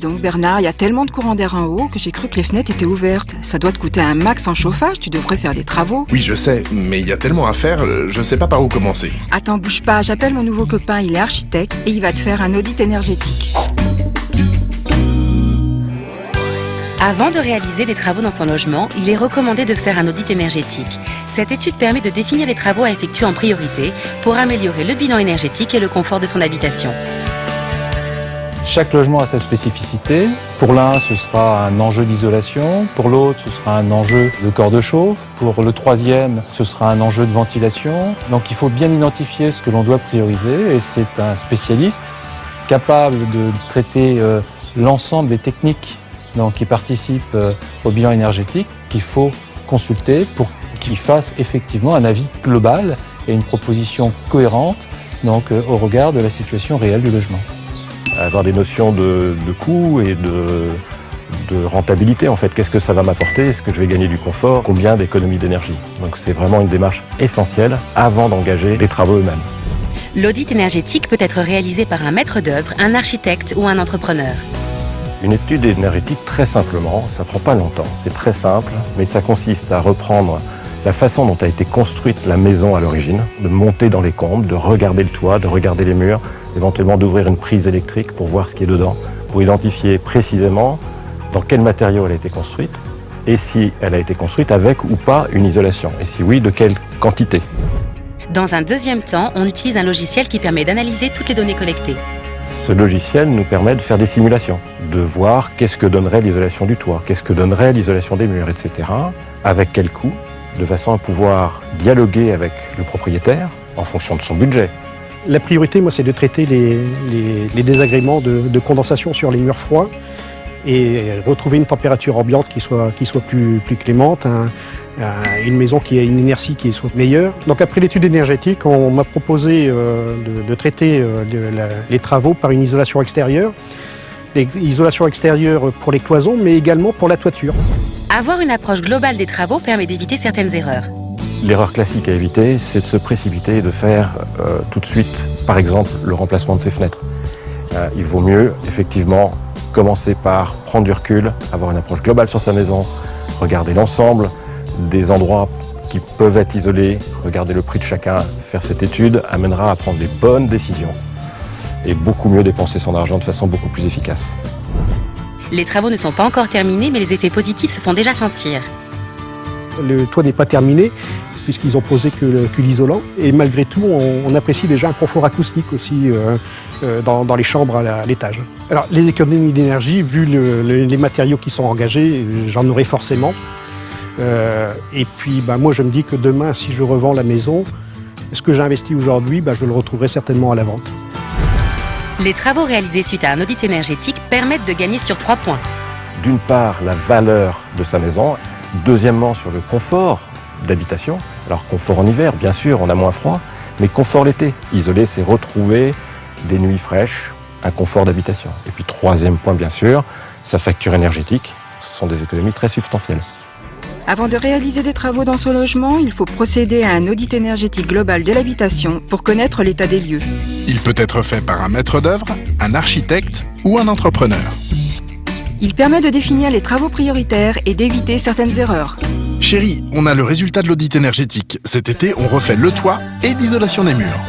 donc Bernard, il y a tellement de courant d'air en haut que j'ai cru que les fenêtres étaient ouvertes. Ça doit te coûter un max en chauffage, tu devrais faire des travaux. Oui, je sais, mais il y a tellement à faire, je sais pas par où commencer. Attends, bouge pas, j'appelle mon nouveau copain, il est architecte et il va te faire un audit énergétique. Avant de réaliser des travaux dans son logement, il est recommandé de faire un audit énergétique. Cette étude permet de définir les travaux à effectuer en priorité pour améliorer le bilan énergétique et le confort de son habitation. Chaque logement a sa spécificité. Pour l'un, ce sera un enjeu d'isolation. Pour l'autre, ce sera un enjeu de corps de chauffe. Pour le troisième, ce sera un enjeu de ventilation. Donc il faut bien identifier ce que l'on doit prioriser et c'est un spécialiste capable de traiter l'ensemble des techniques qui participent au bilan énergétique qu'il faut consulter pour qu'il fasse effectivement un avis global et une proposition cohérente au regard de la situation réelle du logement. Avoir des notions de coût et de rentabilité en fait. Qu'est-ce que ça va m'apporter? Est-ce que je vais gagner du confort? Combien d'économies d'énergie? Donc c'est vraiment une démarche essentielle avant d'engager les travaux eux-mêmes. L'audit énergétique peut être réalisé par un maître d'œuvre, un architecte ou un entrepreneur. Une étude énergétique, très simplement, ça prend pas longtemps. C'est très simple, mais ça consiste à reprendre la façon dont a été construite la maison à l'origine, de monter dans les combles, de regarder le toit, de regarder les murs, éventuellement d'ouvrir une prise électrique pour voir ce qui est dedans, pour identifier précisément dans quel matériau elle a été construite et si elle a été construite avec ou pas une isolation, et si oui, de quelle quantité. Dans un deuxième temps, on utilise un logiciel qui permet d'analyser toutes les données collectées. Ce logiciel nous permet de faire des simulations, de voir qu'est-ce que donnerait l'isolation du toit, qu'est-ce que donnerait l'isolation des murs, etc. Avec quel coût, de façon à pouvoir dialoguer avec le propriétaire en fonction de son budget. La priorité, moi, c'est de traiter les désagréments de condensation sur les murs froids et retrouver une température ambiante qui soit plus clémente, une maison qui a une inertie qui soit meilleure. Donc après l'étude énergétique, on m'a proposé de traiter les travaux par une isolation extérieure. Isolation extérieure pour les cloisons, mais également pour la toiture. Avoir une approche globale des travaux permet d'éviter certaines erreurs. L'erreur classique à éviter, c'est de se précipiter et de faire tout de suite, par exemple, le remplacement de ses fenêtres. Il vaut mieux, effectivement, commencer par prendre du recul, avoir une approche globale sur sa maison, regarder l'ensemble des endroits qui peuvent être isolés, regarder le prix de chacun, faire cette étude amènera à prendre les bonnes décisions et beaucoup mieux dépenser son argent de façon beaucoup plus efficace. Les travaux ne sont pas encore terminés, mais les effets positifs se font déjà sentir. Le toit n'est pas terminé, puisqu'ils ont posé que l'isolant. Et malgré tout, on apprécie déjà un confort acoustique aussi dans les chambres à l'étage. Alors, les économies d'énergie, vu les matériaux qui sont engagés, j'en aurai forcément. Et puis, moi, je me dis que demain, si je revends la maison, ce que j'ai investi aujourd'hui, je le retrouverai certainement à la vente. Les travaux réalisés suite à un audit énergétique permettent de gagner sur 3 points. D'une part, la valeur de sa maison. Deuxièmement, sur le confort d'habitation. Alors, confort en hiver, bien sûr, on a moins froid, mais confort l'été. Isoler, c'est retrouver des nuits fraîches, un confort d'habitation. Et puis, troisième point, bien sûr, sa facture énergétique. Ce sont des économies très substantielles. Avant de réaliser des travaux dans son logement, il faut procéder à un audit énergétique global de l'habitation pour connaître l'état des lieux. Il peut être fait par un maître d'œuvre, un architecte ou un entrepreneur. Il permet de définir les travaux prioritaires et d'éviter certaines erreurs. Chérie, on a le résultat de l'audit énergétique. Cet été, on refait le toit et l'isolation des murs.